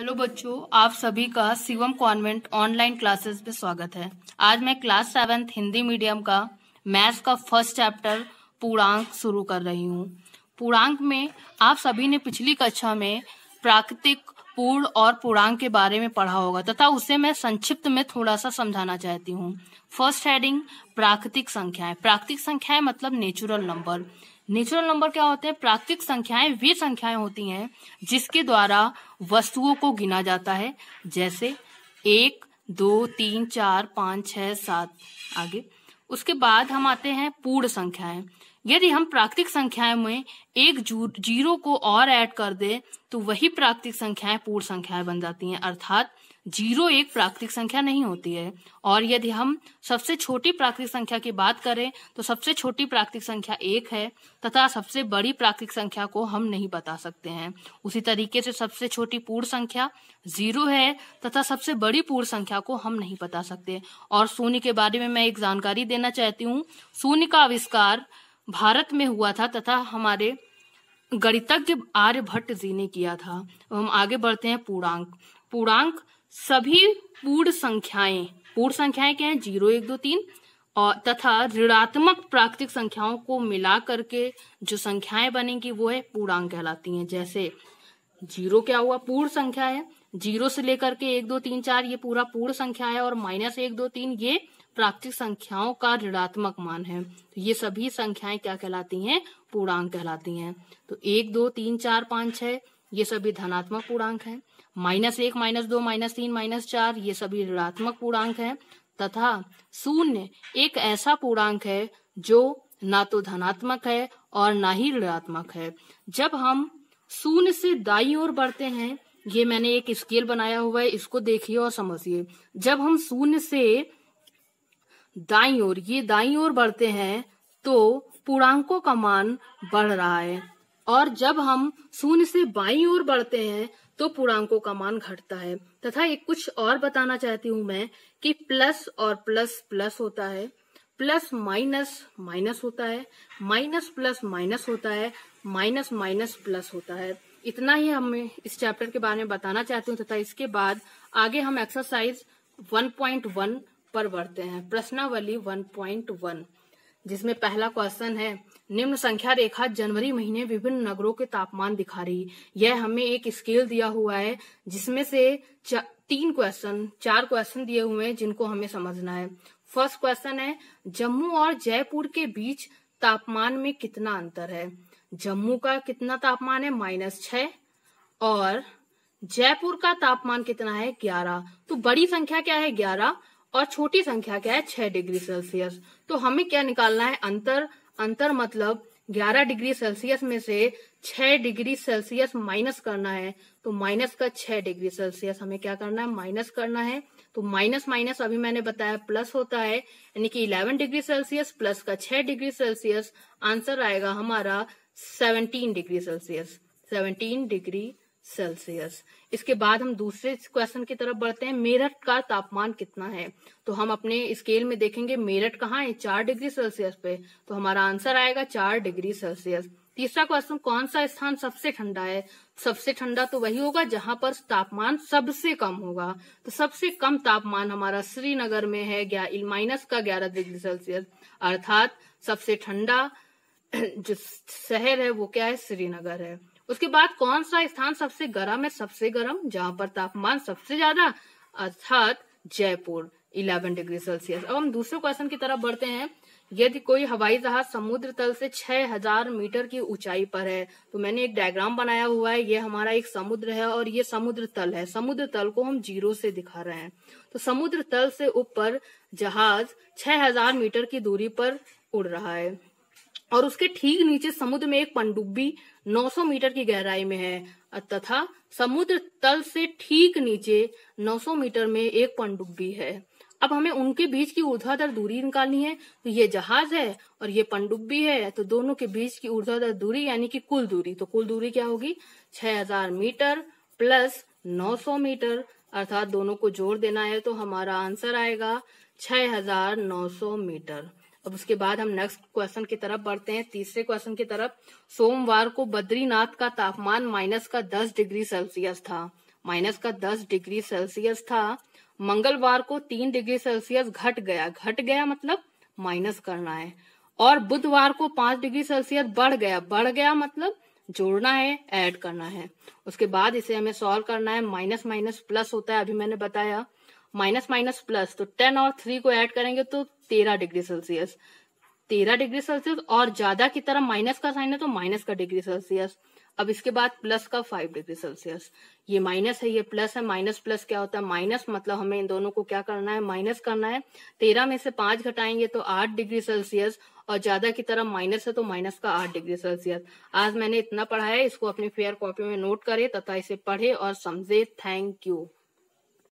Hello बच्चों, आप सभी का शिवम कॉन्वेंट ऑनलाइन क्लासेस में स्वागत है। आज मैं क्लास 7 हिंदी मीडियम का मैथ्स का फर्स्ट चैप्टर पूर्णांक शुरू कर रही हूँ। पूर्णांक में आप सभी ने पिछली कक्षा में प्राकृतिक, पूर्ण और पूर्णांक के बारे में पढ़ा होगा तथा उसे मैं संक्षिप्त में थोड़ा सा समझाना चाहती हूँ। फर्स्ट हेडिंग प्राकृतिक संख्याएं। प्राकृतिक संख्याएं मतलब नेचुरल नंबर। नेचुरल नंबर क्या होते हैं? प्राकृतिक संख्याएं वे संख्याएं होती हैं जिसके द्वारा वस्तुओं को गिना जाता है, जैसे 1, 2, 3, 4, 5, 6, 7 आगे। उसके बाद हम आते हैं पूर्ण संख्याएं। यदि हम प्राकृतिक संख्याएं में एक जीरो को और ऐड कर दे तो वही प्राकृतिक संख्याएं पूर्ण संख्याएं बन जाती हैं, अर्थात जीरो एक प्राकृतिक संख्या नहीं होती है। और यदि हम सबसे छोटी प्राकृतिक संख्या की बात करें तो सबसे छोटी प्राकृतिक संख्या 1 है तथा सबसे बड़ी प्राकृतिक संख्या को हम नहीं बता सकते हैं। उसी तरीके से सबसे छोटी पूर्ण संख्या 0 है तथा सबसे बड़ी पूर्ण संख्या को हम नहीं बता सकते। और शून्य के बारे में मैं एक जानकारी देना चाहती हूँ। शून्य का आविष्कार भारत में हुआ था तथा हमारे गणितज्ञ आर्यभट्ट जी ने किया था। हम आगे बढ़ते हैं पूर्णांक। पूर्णांक सभी पूर्ण संख्याएं क्या हैं? 0, 1, 2, 3 और तथा ऋणात्मक प्राकृतिक संख्याओं को मिला करके जो संख्याएं बनेंगी वो है पूर्णांक कहलाती हैं। जैसे 0 क्या हुआ? पूर्ण संख्या है। 0 से लेकर के 1, 2, 3, 4 ये पूरा पूर्ण संख्या है और -1, 2, 3 ये प्राकृतिक संख्याओं का ऋणात्मक मान है। तो ये सभी संख्याएं क्या कहलाती हैं? पूर्णांक कहलाती हैं। तो 1, 2, 3, 4, 5, 6 ये सभी धनात्मक पूर्णांक हैं। -1, -2, -3, -4 ये सभी ऋणात्मक पूर्णांक हैं तथा 0 एक ऐसा पूर्णांक है जो ना तो धनात्मक है और ना ही ऋणात्मक है। जब हम 0 से दाईं ओर बढ़ते हैं, ये मैंने एक स्केल बनाया हुआ है, इसको देखिए और समझिए। जब हम 0 से दाईं ओर बढ़ते हैं तो पूर्णांकों का मान बढ़ रहा है और जब हम 0 से बाईं ओर बढ़ते हैं तो पूर्णांकों का मान घटता है। तथा एक कुछ और बताना चाहती हूं मैं कि प्लस और प्लस प्लस होता है, प्लस माइनस माइनस होता है, माइनस प्लस माइनस होता है, माइनस माइनस प्लस होता है। इतना ही हमें इस चैप्टर के बारे में बताना चाहती हूँ तथा इसके बाद आगे हम एक्सरसाइज 1.1 पर बढ़ते हैं। प्रश्नावली 1.1 जिसमें पहला क्वेश्चन है, निम्न संख्या रेखा जनवरी महीने विभिन्न नगरों के तापमान दिखा रही। यह हमें एक स्केल दिया हुआ है जिसमें से 4 क्वेश्चन दिए हुए हैं जिनको हमें समझना है। फर्स्ट क्वेश्चन है, जम्मू और जयपुर के बीच तापमान में कितना अंतर है? जम्मू का कितना तापमान है? -6 और जयपुर का तापमान कितना है? 11। तो बड़ी संख्या क्या है? 11 और छोटी संख्या क्या है? 6 डिग्री सेल्सियस। तो हमें क्या निकालना है? अंतर मतलब 11 डिग्री सेल्सियस में से 6 डिग्री सेल्सियस माइनस करना है। तो माइनस का 6 डिग्री सेल्सियस हमें क्या करना है? माइनस करना है। तो माइनस माइनस अभी मैंने बताया प्लस होता है, यानी कि 11 डिग्री सेल्सियस प्लस का 6 डिग्री सेल्सियस। आंसर आएगा हमारा 17 डिग्री सेल्सियस। 17 degree Celsius. इसके बाद हम दूसरे क्वेश्चन की तरफ बढ़ते हैं, मेरठ का तापमान कितना है? तो हम अपने स्केल में देखेंगे मेरठ कहाँ है? 4 डिग्री सेल्सियस पे। तो हमारा आंसर आएगा 4 डिग्री सेल्सियस। तीसरा क्वेश्चन, कौन सा स्थान सबसे ठंडा है? सबसे ठंडा तो वही होगा जहां पर तापमान सबसे कम होगा। तो सबसे कम तापमान हमारा श्रीनगर में है, -11 डिग्री सेल्सियस। अर्थात सबसे ठंडा जो शहर है वो क्या है? श्रीनगर है। उसके बाद कौन सा स्थान सबसे गर्म है? सबसे गर्म जहां पर तापमान सबसे ज्यादा, अर्थात जयपुर 11 डिग्री सेल्सियस। अब हम दूसरे क्वेश्चन की तरफ बढ़ते हैं, यदि कोई हवाई जहाज समुद्र तल से 6000 मीटर की ऊंचाई पर है। तो मैंने एक डायग्राम बनाया हुआ है, ये हमारा एक समुद्र है और ये समुद्र तल है। समुद्र तल को हम 0 से दिखा रहे हैं। तो समुद्र तल से ऊपर जहाज 6000 मीटर की दूरी पर उड़ रहा है और उसके ठीक नीचे समुद्र में एक पनडुब्बी 900 मीटर की गहराई में है तथा समुद्र तल से ठीक नीचे 900 मीटर में एक पनडुब्बी है। अब हमें उनके बीच की ऊर्ध्वाधर दूरी निकालनी है। तो ये जहाज है और ये पनडुब्बी है, तो दोनों के बीच की ऊर्ध्वाधर दूरी यानी कि कुल दूरी, तो कुल दूरी क्या होगी? 6000 मीटर प्लस 900 मीटर, अर्थात दोनों को जोड़ देना है। तो हमारा आंसर आएगा 6900 मीटर। अब उसके बाद हम नेक्स्ट क्वेश्चन की तरफ बढ़ते हैं, तीसरे क्वेश्चन की तरफ। सोमवार को बद्रीनाथ का तापमान -10 डिग्री सेल्सियस था। माइनस का 10 डिग्री सेल्सियस था। मंगलवार को 3 डिग्री सेल्सियस घट गया मतलब माइनस करना है। और बुधवार को 5 डिग्री सेल्सियस बढ़ गया मतलब जोड़ना है, ऐड करना है। उसके बाद इसे हमें सॉल्व करना है। माइनस माइनस प्लस होता है, अभी मैंने बताया। माइनस माइनस प्लस, तो 10 और 3 को ऐड करेंगे तो 13 डिग्री सेल्सियस। 13 डिग्री सेल्सियस और ज्यादा की तरफ माइनस का साइन है तो माइनस का डिग्री सेल्सियस। अब इसके बाद प्लस का 5 डिग्री सेल्सियस। ये माइनस है, ये प्लस है। माइनस प्लस क्या होता है? माइनस, मतलब हमें इन दोनों को क्या करना है? माइनस करना है। 13 में से 5 घटाएंगे तो 8 डिग्री सेल्सियस, और ज्यादा की तरफ माइनस है तो माइनस का 8 डिग्री सेल्सियस। आज मैंने इतना पढ़ा है, इसको अपनी फेयर कॉपी में नोट करें तथा इसे पढ़े और समझे। Thank you.